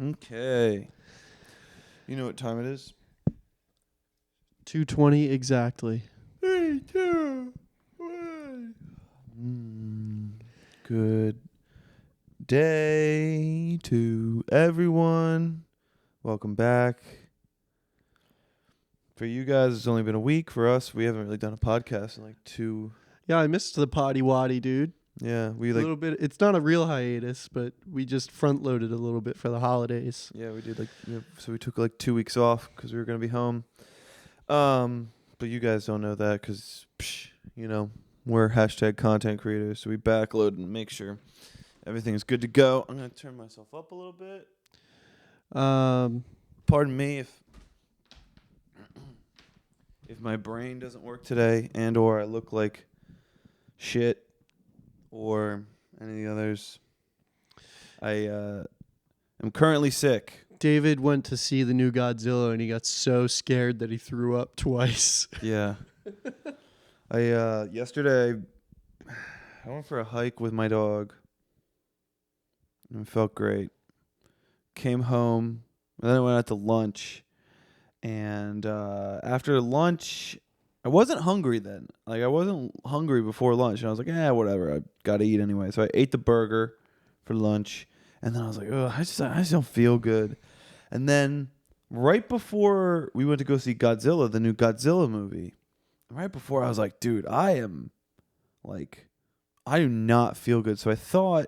Okay. You know what time it is? 2:20 exactly. 3, 2, 1. Good day to everyone. Welcome back. For you guys, it's only been a week. For us, we haven't really done a podcast in like 2. Yeah, I missed the potty waddy, dude. Yeah, we A like. little bit. It's not a real hiatus, but we just front loaded a little bit for the holidays. Yeah, we did so we took like 2 weeks off because we were gonna be home. But you guys don't know that because we're hashtag content creators, so we backload and make sure everything's good to go. I'm gonna turn myself up a little bit. Pardon me if my brain doesn't work today and or I look like shit or any of the others. I am currently sick. David went to see the new Godzilla and he got so scared that he threw up twice. Yeah. Yesterday I went for a hike with my dog and it felt great. Came home and then I went out to lunch. And after lunch, I wasn't hungry then. Like, I wasn't hungry before lunch. And I was like, whatever. I got to eat anyway. So I ate the burger for lunch. And then I was like, I just don't feel good. And then right before we went to go see Godzilla, the new Godzilla movie, right before I was like, dude, I do not feel good. So I thought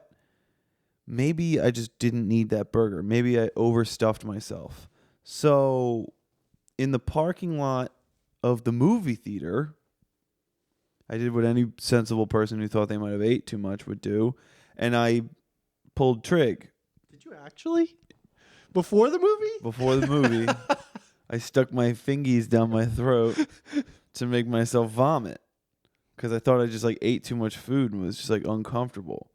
maybe I just didn't need that burger. Maybe I overstuffed myself. So in the parking lot of the movie theater, I did what any sensible person who thought they might have ate too much would do, and I pulled trig. Did you actually? Before the movie? Before the movie, I stuck my fingies down my throat to make myself vomit because I thought I just ate too much food and was just uncomfortable.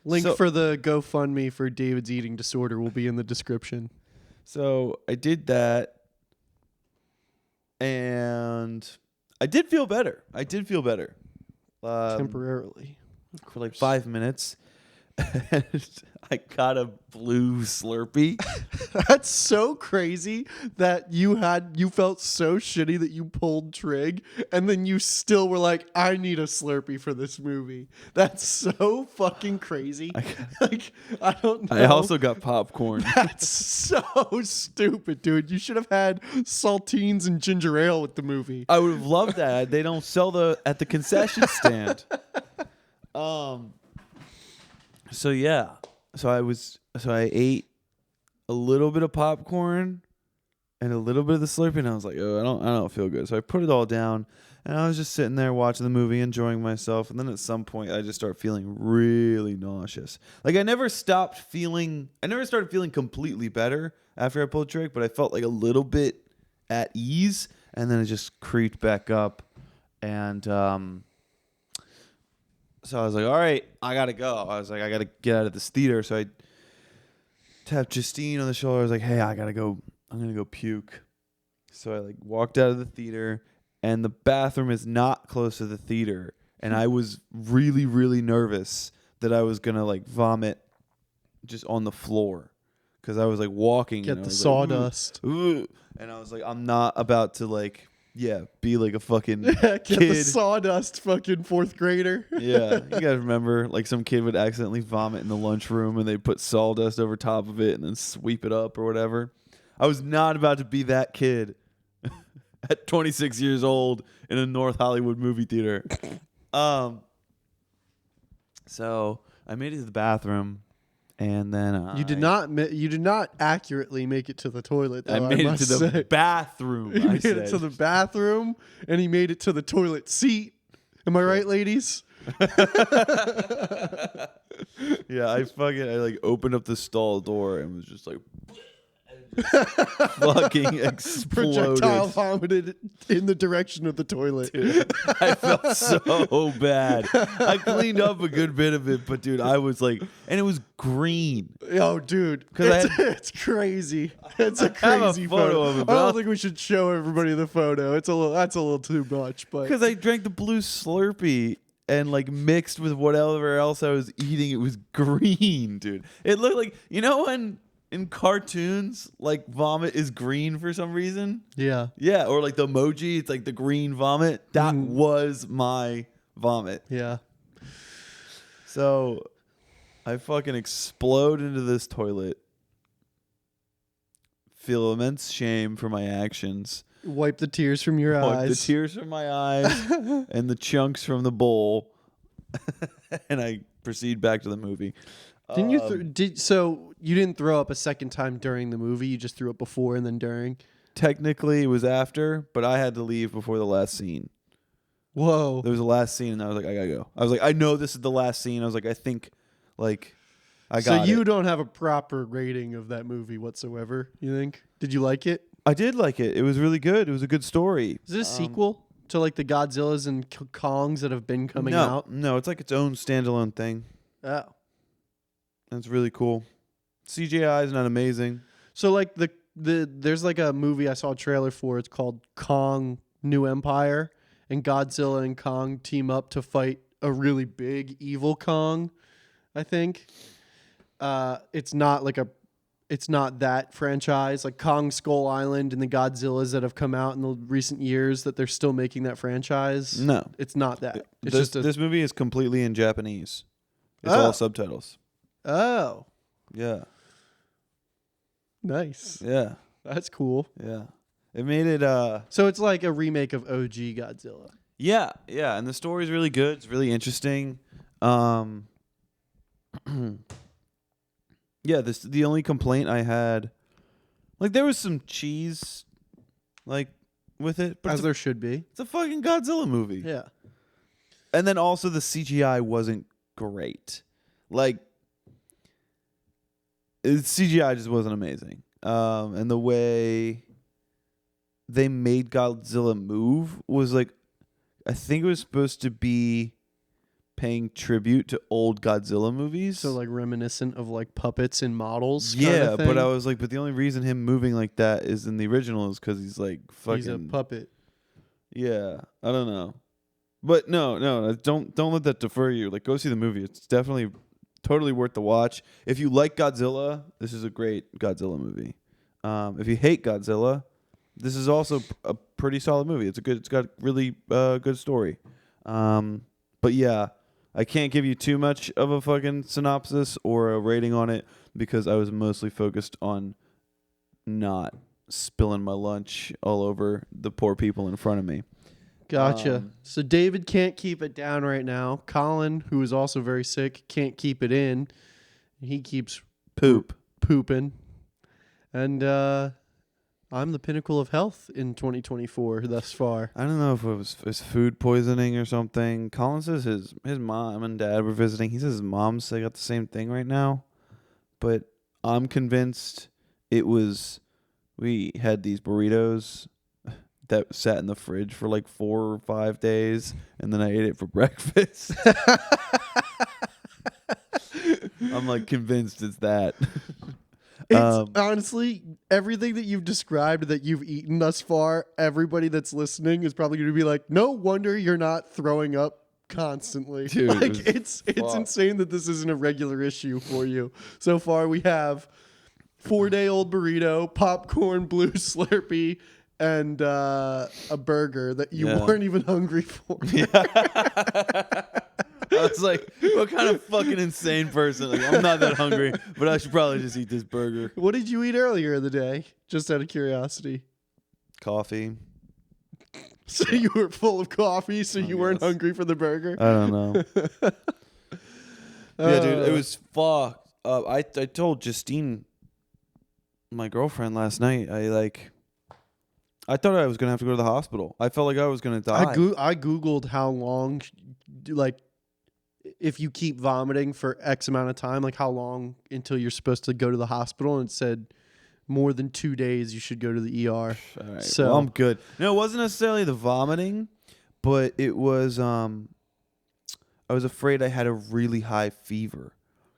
Link for the GoFundMe for David's eating disorder will be in the description. So I did that. And I did feel better. Temporarily. For 5 minutes. And I got a blue Slurpee. That's so crazy that you felt so shitty that you pulled trig and then you still were like, I need a Slurpee for this movie. That's so fucking crazy. I don't know. I also got popcorn. That's so stupid, dude. You should have had saltines and ginger ale with the movie. I would have loved that. They don't sell at the concession stand. So yeah. So I ate a little bit of popcorn and a little bit of the Slurpee, and I was like, I don't feel good. So I put it all down, and I was just sitting there watching the movie, enjoying myself. And then at some point, I just started feeling really nauseous. I never started feeling completely better after I pulled trig, but I felt a little bit at ease, and then it just creeped back up, and so I was like, all right, I got to go. I was like, I got to get out of this theater. So I tapped Justine on the shoulder. I was like, hey, I got to go. I'm going to go puke. So I walked out of the theater, and the bathroom is not close to the theater. And I was really, really nervous that I was going to vomit just on the floor because I was walking. Get the sawdust. Ooh. And I was like, I'm not about to be a fucking Get kid. the sawdust fucking fourth grader. Yeah, you guys remember some kid would accidentally vomit in the lunchroom and they'd put sawdust over top of it and then sweep it up or whatever. I was not about to be that kid at 26 years old in a North Hollywood movie theater. So I made it to the bathroom. And then You did not accurately make it to the toilet, though, I made it to the bathroom. He made it to the bathroom, and he made it to the toilet seat. Am I right, ladies? Yeah, I opened up the stall door and was just fucking exploded. Projectile vomited in the direction of the toilet. Dude, I felt so bad. I cleaned up a good bit of it, but dude, I was and it was green. Oh, dude, it's crazy. It's a I have crazy photo of it, I but don't think we should show everybody the photo. That's a little too much, but because I drank the blue Slurpee and mixed with whatever else I was eating, it was green, dude. It looked when in cartoons, like vomit is green for some reason. Yeah. Yeah, or like the emoji, it's like the green vomit. That was my vomit. Yeah. So I fucking explode into this toilet. Feel immense shame for my actions. Wipe the tears from your Wipe eyes. the tears from my eyes and the chunks from the bowl. And I proceed back to the movie. Didn't you so you didn't throw up a second time during the movie, you just threw up before and then during? Technically it was after, but I had to leave before the last scene. Whoa. There was the last scene and I was like, I gotta go. I was like, I know this is the last scene. I was like, I think like I got So you it. don't have a proper rating of that movie whatsoever, you think? Did you like it? I did like it. It was really good. It was a good story. Is it a sequel to like the Godzillas and Kongs that have been coming out? No, it's like its own standalone thing. Oh. That's really cool. CGI is not amazing. So like the there's like a movie I saw a trailer for. It's called Kong New Empire, and Godzilla and Kong team up to fight a really big evil Kong, I think. It's not that franchise like Kong Skull Island and the Godzillas that have come out in the recent years that they're still making that franchise. No. It's not that. It's This movie is completely in Japanese. It's all subtitles. Oh, Yeah. nice. Yeah. That's cool. Yeah. It made it So it's like a remake of OG Godzilla. yeah, and the story's really good. It's really interesting. Yeah, the only complaint I had, like there was some cheese, like with it, but As there should be. it's a fucking Godzilla movie. Yeah. And then also the CGI wasn't great. Like CGI just wasn't amazing. And the way they made Godzilla move was like, I think it was supposed to be paying tribute to old Godzilla movies. So like reminiscent of like puppets and models. Yeah, but I was like, but the only reason him moving like that is in the original is because he's like fucking. He's a puppet. Yeah, I don't know, but no, don't let that defer you. Like, go see the movie. It's definitely totally worth the watch. If you like Godzilla, this is a great Godzilla movie. If you hate Godzilla, this is also a pretty solid movie. It's got really good story. But yeah, I can't give you too much of a fucking synopsis or a rating on it because I was mostly focused on not spilling my lunch all over the poor people in front of me. Gotcha. So David can't keep it down right now. Colin, who is also very sick, can't keep it in. He keeps pooping. And I'm the pinnacle of health in 2024 thus far. I don't know if it was food poisoning or something. Colin says his mom and dad were visiting. He says his mom's got the same thing right now. But I'm convinced it was, we had these burritos that sat in the fridge for like 4 or 5 days, and then I ate it for breakfast. I'm like convinced it's that. It's honestly everything that you've described that you've eaten thus far. Everybody that's listening is probably going to be like, "No wonder you're not throwing up constantly." Dude, like it's insane that this isn't a regular issue for you. So far, we have 4-day-old burrito, popcorn, blue Slurpee, and a burger that you weren't even hungry for. I was like, what kind of fucking insane person? Like, I'm not that hungry, but I should probably just eat this burger. What did you eat earlier in the day? Just out of curiosity. Coffee. So you were full of coffee, so you weren't hungry for the burger? I don't know. Yeah, dude, it was fucked up. I told Justine, my girlfriend, last night, I thought I was going to have to go to the hospital. I felt like I was going to die. I Googled how long, like, if you keep vomiting for X amount of time, like how long until you're supposed to go to the hospital, and it said more than 2 days you should go to the ER. All right, so well, I'm good. No, it wasn't necessarily the vomiting, but it was I was afraid I had a really high fever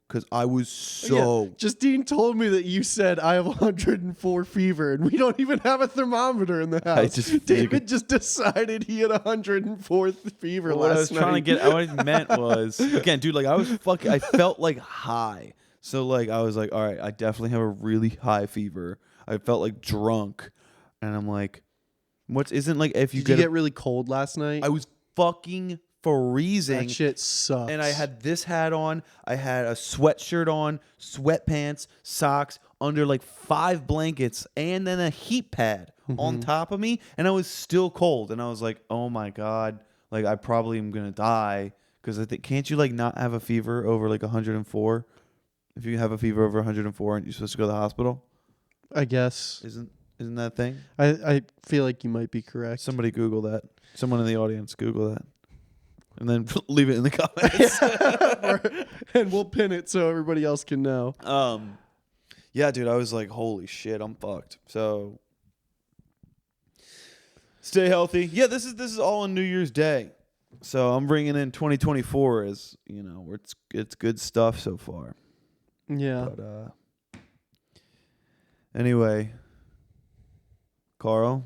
because I was so... Yeah. Justine told me that you said I have 104 fever, and we don't even have a thermometer in the house. David just decided he had 104 fever What I was last night. trying to get, what I meant was, again, dude, like I felt like high. So like I was like, all right, I definitely have a really high fever. I felt like drunk, and I'm like, what isn't like if you Did you get, get really cold last night? I was fucking freezing. That shit sucks. And I had this hat on. I had a sweatshirt on, sweatpants, socks, under like 5 blankets, and then a heat pad on top of me. And I was still cold. And I was like, oh my God, like I probably am going to die. Because I think, can't you like not have a fever over like 104? If you have a fever over 104, aren't you supposed to go to the hospital? I guess. Isn't that a thing? I feel like you might be correct. Somebody Google that. Someone in the audience Google that. And then leave it in the comments. And we'll pin it so everybody else can know. Yeah, dude, I was like, holy shit, I'm fucked. So stay healthy. Yeah, this is all on New Year's Day. So I'm bringing in 2024 as, you know, it's good stuff so far. Yeah. But anyway, Karl.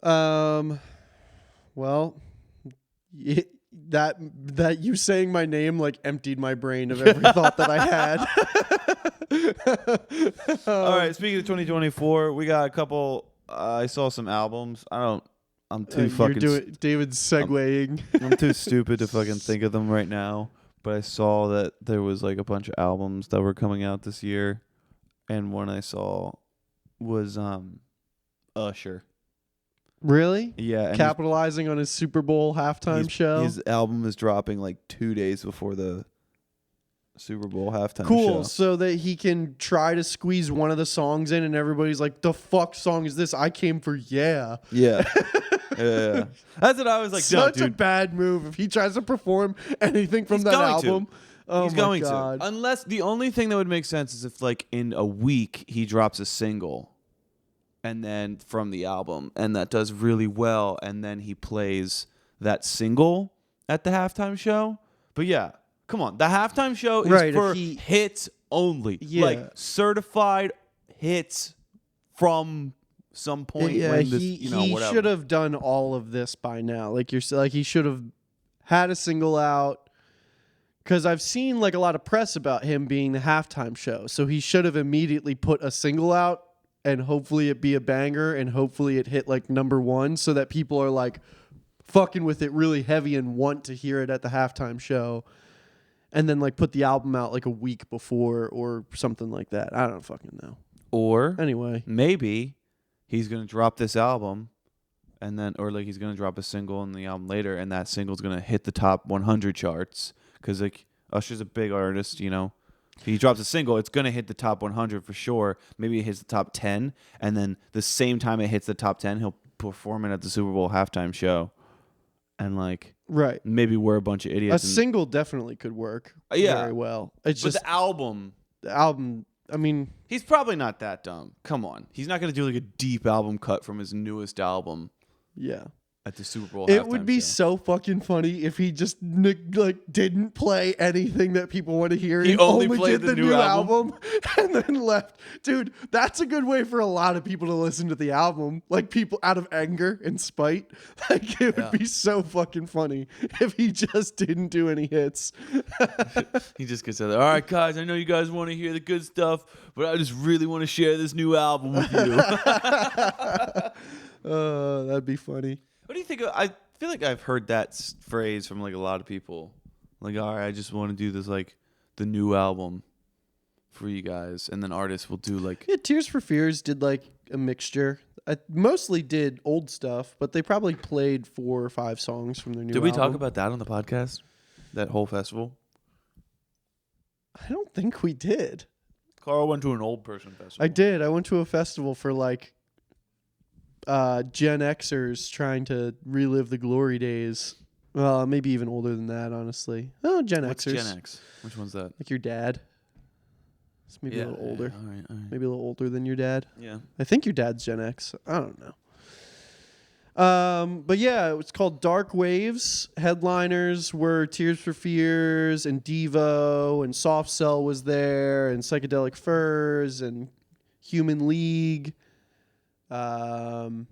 Well, that you saying my name like emptied my brain of every thought that I had. All right, speaking of 2024, we got a couple. I saw some albums. I'm too fucking. David's segueing. I'm too stupid to fucking think of them right now. But I saw that there was like a bunch of albums that were coming out this year, and one I saw was Usher. Really? Yeah, and Capitalizing on his Super Bowl halftime show. His album is dropping like 2 days before the Super Bowl halftime show. Cool, so that he can try to squeeze one of the songs in, and everybody's like, "The fuck song is this? I came for yeah." Yeah. Yeah. That's what I was like. Such no, a dude. bad move if he tries to perform anything from that album. Oh He's my going God. to. Unless the only thing that would make sense is if like in a week he drops a single and then from the album and that does really well and then he plays that single at the halftime show. But yeah, come on. The halftime show is Right, for hits only. Yeah. Like certified hits from some point when this, he whatever. should have done all of this by now. Like he should have had a single out. Because I've seen like a lot of press about him being the halftime show, so he should have immediately put a single out, and hopefully it be a banger, and hopefully it hit like #1, so that people are like fucking with it really heavy and want to hear it at the halftime show, and then like put the album out like a week before or something like that. I don't fucking know. Or Anyway, maybe he's gonna drop this album, and then, or like he's gonna drop a single in the album later, and that single's gonna hit the top 100 charts. Because like Usher's a big artist, you know. If he drops a single, it's gonna hit the top 100 for sure. Maybe it hits the top 10, and then the same time it hits the top 10, he'll perform it at the Super Bowl halftime show, and like right. maybe we're a bunch of idiots. A single definitely could work Yeah. very well. It's But just the album, the album. I mean, he's probably not that dumb. Come on, he's not gonna do like a deep album cut from his newest album yeah. at the Super Bowl. It would be show. so fucking funny if he just like didn't play anything that people want to hear. He only did played the new album? and then left. Dude, that's a good way for a lot of people to listen to the album. Like people out of anger and spite. Like it would be so fucking funny if he just didn't do any hits. He just gets out there. All right, guys, I know you guys want to hear the good stuff, but I just really want to share this new album with you. That'd be funny. What do you think? I feel like I've heard that phrase from like a lot of people. Like, all right, I just want to do this like the new album for you guys, and then artists will do like Yeah, Tears for Fears did like a mixture. I mostly did old stuff, but they probably played 4 or 5 songs from their new Did we album. talk about that on the podcast? That whole festival? I don't think we did. Karl went to an old person festival. I did. I went to a festival for like Gen Xers trying to relive the glory days. Well, maybe even older than that, honestly. Oh, Gen What's Xers. Gen X? Which one's that? Like your dad. It's maybe a little older. All right. Maybe a little older than your dad. Yeah. I think your dad's Gen X. I don't know. But yeah, it's called Dark Waves. Headliners were Tears for Fears and Devo, and Soft Cell was there, and Psychedelic Furs and Human League. And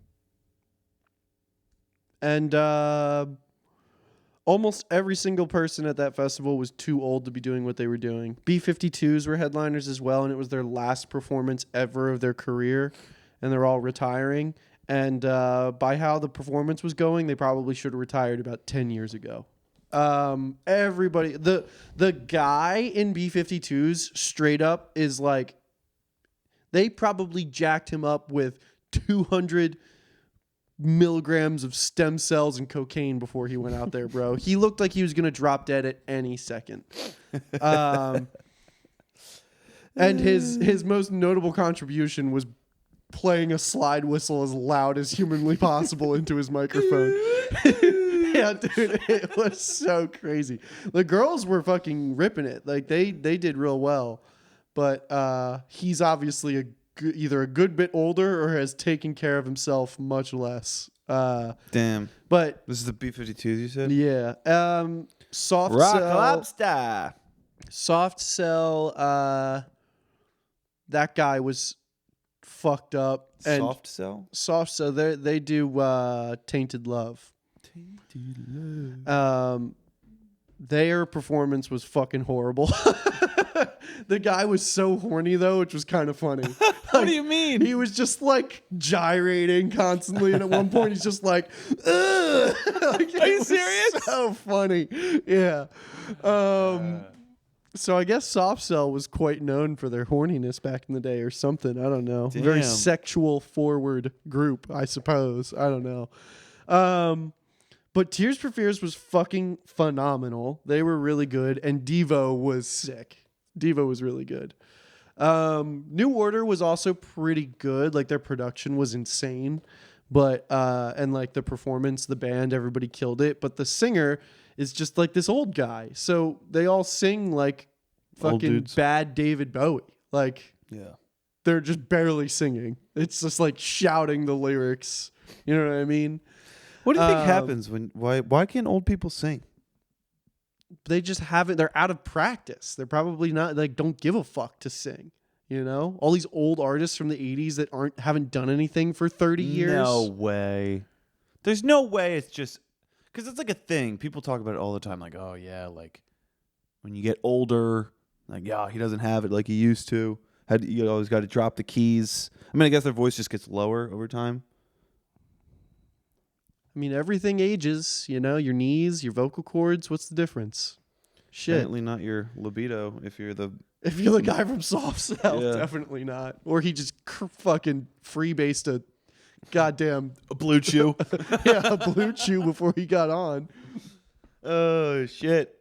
Almost every single person at that festival was too old to be doing what they were doing. B-52s were headliners as well, and it was their last performance ever of their career, and they're all retiring. And by how the performance was going, they probably should have retired about 10 years ago. Everybody, the guy in B-52s straight up is like, they probably jacked him up with 200 milligrams of stem cells and cocaine before he went out there, bro. He looked like he was gonna drop dead at any second. And his most notable contribution was playing a slide whistle as loud as humanly possible into his microphone. Yeah, dude, it was so crazy. The girls were fucking ripping it. Like they did real well, but he's obviously either a good bit older or has taken care of himself much less. Damn. But this is the B-52s you said? Yeah. Soft Rock Cell. Lobster. Soft Cell. That guy was fucked up. And Soft Cell? Soft Cell. They do Tainted Love. Tainted Love. Their performance was fucking horrible. The guy was so horny though, which was kind of funny. What do you mean? He was just like gyrating constantly, and at one point he's just like, ugh! Like, are you serious? So funny. Yeah. So I guess Soft Cell was quite known for their horniness back in the day or something. I don't know. Damn. Very sexual forward group, I suppose. I don't know. But Tears for Fears was fucking phenomenal. They were really good, and Devo was sick. Devo was really good. New Order was also pretty good. Like their production was insane, but and like the performance, the band, everybody killed it. But the singer is just like this old guy, so they all sing like fucking bad David Bowie. Like they're just barely singing. It's just like shouting the lyrics. You know what I mean? What do you think happens when why can't old people sing? They just haven't. They're out of practice. They're probably not like don't give a fuck to sing. You know, all these old artists from the 80s that haven't done anything for 30 years. No way. There's no way. It's just because it's like a thing. People talk about it all the time. Like, oh yeah, like when you get older, like yeah, he doesn't have it like he used to. You always got to drop the keys. I mean, I guess their voice just gets lower over time. I mean, everything ages, you know, your knees, your vocal cords. What's the difference? Shit. Apparently not your libido if you're the guy from Soft Cell. Yeah. Definitely not. Or he just fucking freebased a goddamn Blue Chew. Yeah, a Blue Chew before he got on. Oh, shit.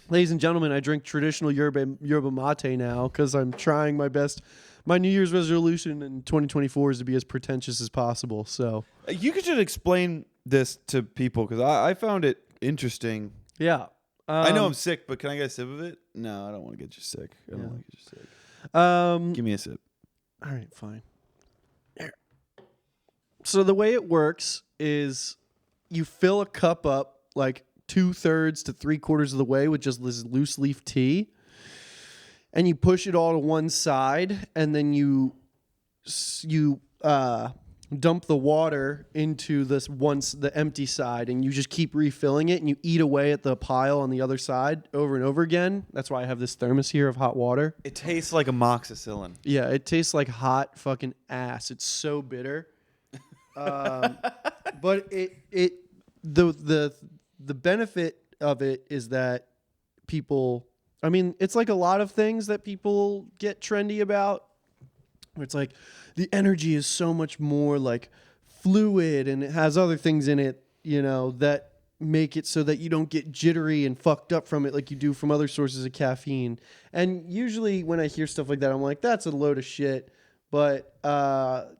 Ladies and gentlemen, I drink traditional yerba mate now because I'm trying my best. My New Year's resolution in 2024 is to be as pretentious as possible. So you could just explain this to people because I found it interesting. Yeah. I know I'm sick, but can I get a sip of it? No, I don't want to get you sick. I don't want to get you sick. Give me a sip. All right, fine. Here. So the way it works is you fill a cup up like 2/3 to 3/4 of the way with just this loose leaf tea. And you push it all to one side, and then you dump the water into the empty side, and you just keep refilling it, and you eat away at the pile on the other side over and over again. That's why I have this thermos here of hot water. It tastes like amoxicillin. Yeah, it tastes like hot fucking ass. It's so bitter. But the benefit of it is that people. I mean, it's like a lot of things that people get trendy about. It's like the energy is so much more like fluid and it has other things in it, you know, that make it so that you don't get jittery and fucked up from it like you do from other sources of caffeine. And usually when I hear stuff like that, I'm like, that's a load of shit. But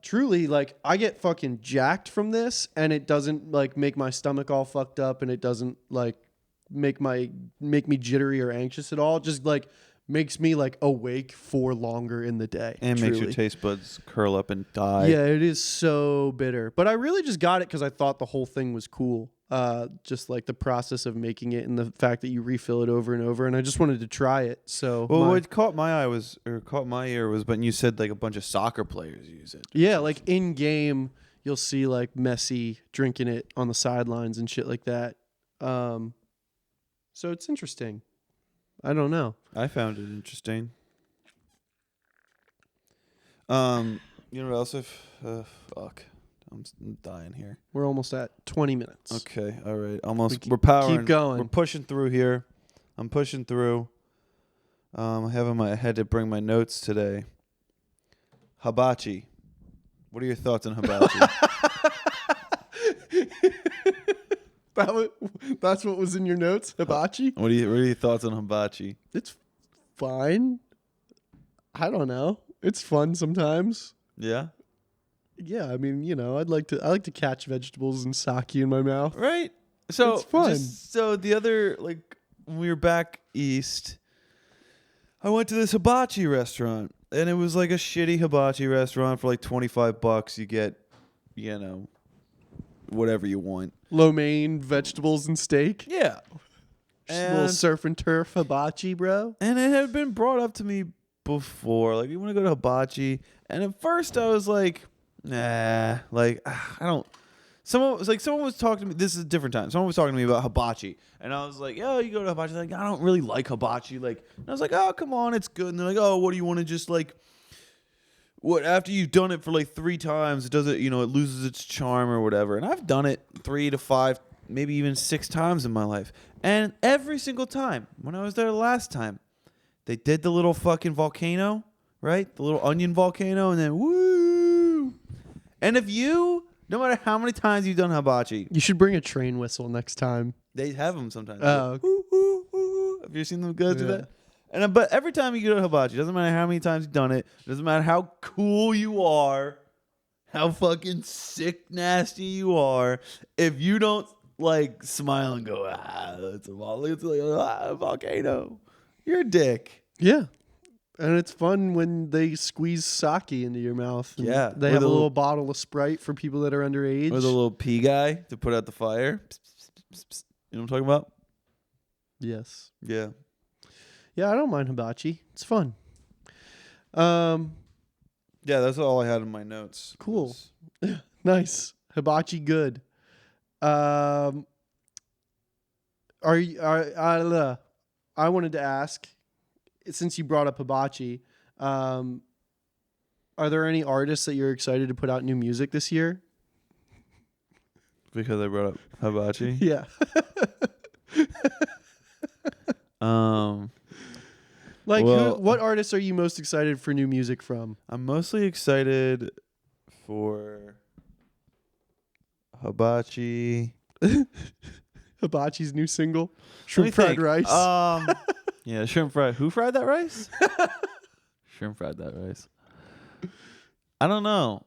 truly, like, I get fucking jacked from this and it doesn't like make my stomach all fucked up and it doesn't like make me jittery or anxious at all. It just like makes me like awake for longer in the day. And truly. Makes your taste buds curl up and die. Yeah, it is so bitter. But I really just got it because I thought the whole thing was cool. Just like the process of making it and the fact that you refill it over and over. And I just wanted to try it. So what caught my ear was when you said like a bunch of soccer players use it. Yeah, like in game you'll see like Messi drinking it on the sidelines and shit like that. So it's interesting. I don't know. I found it interesting. You know what else? Fuck, I'm dying here. We're almost at 20 minutes. Okay, all right, almost. We We're powering. keep going. We're pushing through here. I'm pushing through. I had to bring my notes today. Hibachi. What are your thoughts on hibachi? That's what was in your notes? Hibachi? What are your thoughts on hibachi? It's fine. I don't know. It's fun sometimes. Yeah. Yeah, I mean, I like to catch vegetables and sake in my mouth. Right. So It's fun. So the other, like, when we were back east, I went to this hibachi restaurant, and it was like a shitty hibachi restaurant for like $25. You get, whatever you want. Lo mein, vegetables, and steak. Yeah. Just a little surf and turf hibachi, bro. And it had been brought up to me before, like, you want to go to hibachi? And at first I was like, nah, like, I don't. Someone was talking to me. This is a different time. Someone was talking to me about hibachi, and I was like, "Yo, you go to hibachi?" Like, I don't really like hibachi. Like, and I was like, "Oh, come on, it's good." And they're like, "Oh, what do you want to just like? What after you've done it for like 3 times, it doesn't, it loses its charm or whatever." And I've done it 3 to 5, maybe even 6 times in my life, and every single time when I was there last time, they did the little fucking volcano, right? The little onion volcano, and then woo. And no matter how many times you've done hibachi, You should bring a train whistle next time. they have them sometimes. Oh. Woo, woo, woo. Have you seen them go to Yeah. that? And but every time you go to hibachi, doesn't matter how many times you've done it, doesn't matter how cool you are, how fucking sick nasty you are, if you don't like smile and go, it's a volcano, you're a dick. Yeah. And it's fun when they squeeze sake into your mouth. And Yeah. They With have a a little bottle of Sprite for people that are underage. Or the little pea guy to put out the fire. You know what I'm talking about? Yes. Yeah. Yeah, I don't mind hibachi. It's fun. Yeah, that's all I had in my notes. Cool. Nice. Hibachi good. I wanted to ask, since you brought up hibachi, are there any artists that you're excited to put out new music this year? Because I brought up hibachi. Yeah. What artists are you most excited for new music from? I'm mostly excited for hibachi. Hibachi's new single, Let me Shrimp Fried think. Rice. Yeah, shrimp fried. Who fried that rice? Shrimp fried that rice. I don't know.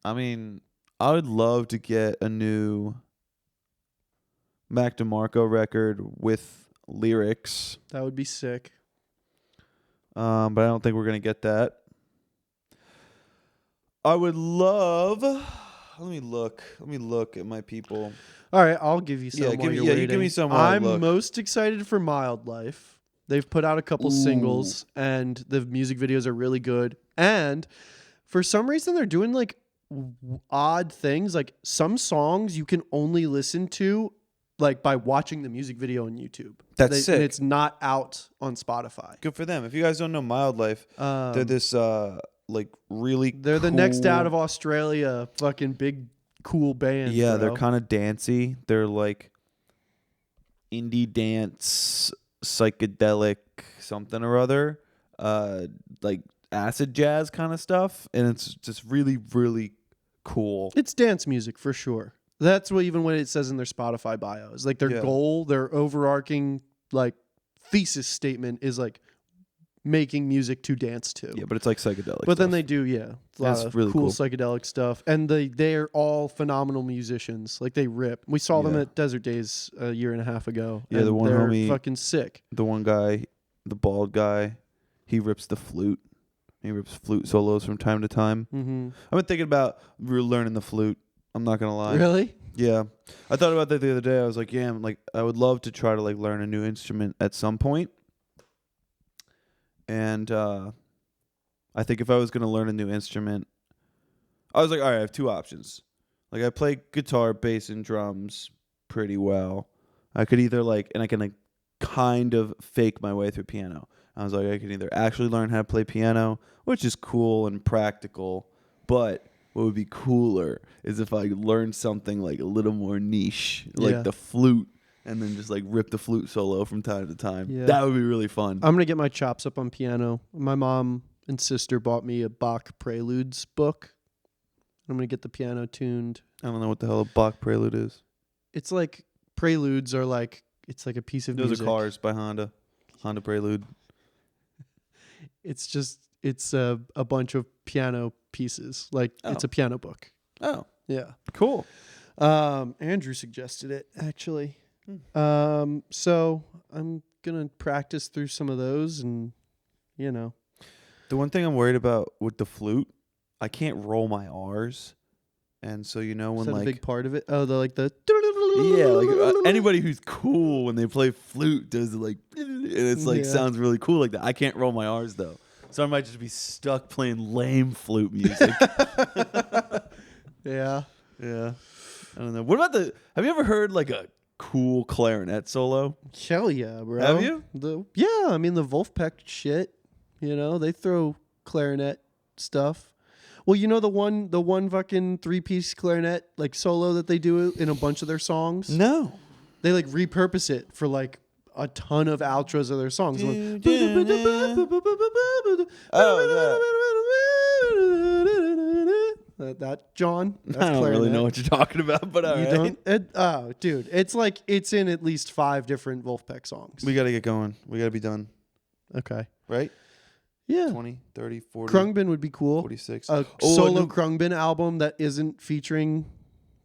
I mean, I would love to get a new Mac DeMarco record with lyrics. That would be sick. But I don't think we're gonna get that. I would love. Let me look at my people. All right, I'll give you some. Yeah, while you're you waiting. give me some while I I'm look. most excited for Mild Life. They've put out a couple singles, and the music videos are really good. And for some reason, they're doing like odd things. Like some songs you can only listen to like by watching the music video on YouTube. That's sick. And it's not out on Spotify. Good for them. If you guys don't know Mild Life, they're this like really. They're the next out of Australia, fucking big cool band. Yeah, bro. they're kind of dancey. They're like indie dance, psychedelic something or other, like acid jazz kind of stuff, and it's just really, really cool. It's dance music for sure. That's what even when it says in their Spotify bios, like their goal, their overarching like thesis statement is like making music to dance to. Yeah, but it's like psychedelic. But then stuff. they do, a lot of really cool cool. psychedelic stuff, and they're all phenomenal musicians. Like they rip. We saw them at Desert Days a year and a half ago. Yeah, and the one they're homie, fucking sick. The one guy, the bald guy, he rips the flute. He rips flute solos from time to time. Mm-hmm. I've been thinking about learning the flute. I'm not gonna lie. Really? Yeah, I thought about that the other day. I was like, yeah, I would love to try to like learn a new instrument at some point. And I think if I was gonna learn a new instrument, I was like, all right, I have 2 options. Like I play guitar, bass, and drums pretty well. I could either and I can like kind of fake my way through piano. I was like, I can either actually learn how to play piano, which is cool and practical, but what would be cooler is if I learned something like a little more niche, like the flute, and then just like rip the flute solo from time to time. Yeah. That would be really fun. I'm gonna get my chops up on piano. My mom and sister bought me a Bach Preludes book. I'm gonna get the piano tuned. I don't know what the hell a Bach prelude is. It's like preludes are like it's like a piece of music. Those are cars by Honda. Honda Prelude. It's a bunch of piano pieces. Like it's a piano book. Oh, Yeah. cool. Andrew suggested it actually. So I'm gonna practice through some of those, and The one thing I'm worried about with the flute, I can't roll my R's, and so when is that like a big part of it? Oh, the yeah, like anybody who's cool when they play flute does like, and it's like sounds really cool like that. I can't roll my R's though, so I might just be stuck playing lame flute music. Yeah. Yeah, I don't know. What about have you ever heard like a cool clarinet solo? Hell yeah, bro. Have you? I mean the Wolfpack shit. They throw clarinet stuff. Well, the one fucking 3-piece clarinet like solo that they do in a bunch of their songs. No. They like repurpose it for like a ton of outros of their songs. That John. That's I don't clarinet. really know what you're talking about, but all right. Oh, dude, it's in at least 5 different Wolfpack songs. We got to get going. We got to be done. Okay. Right? Yeah. 20, 30, 40. Krungbin would be cool. 46. A solo Krungbin album that isn't featuring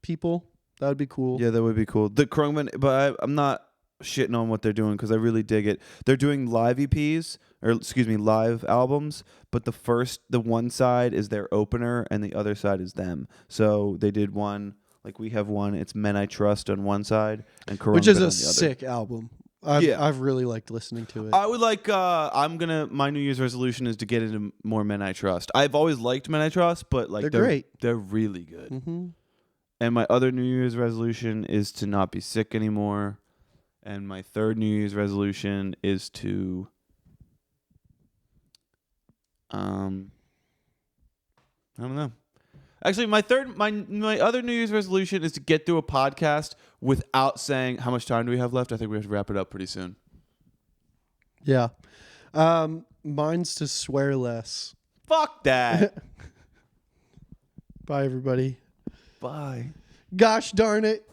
people. That would be cool. Yeah, that would be cool. The Krungman, but I'm not shitting on what they're doing because I really dig it. They're doing live EPs, live albums, but the one side is their opener and the other side is them. So they did one, like we have one, it's Men I Trust on one side and Krungbin which is on the a other. sick album. I've really liked listening to it. I would like, my New Year's resolution is to get into more Men I Trust. I've always liked Men I Trust, but like they're great. They're really good. Mm-hmm. And my other New Year's resolution is to not be sick anymore. And my third New Year's resolution is to I don't know. Actually, my other New Year's resolution is to get through a podcast without saying how much time do we have left. I think we have to wrap it up pretty soon. Yeah. Mine's to swear less. Fuck that. Bye, everybody. Bye. Gosh darn it.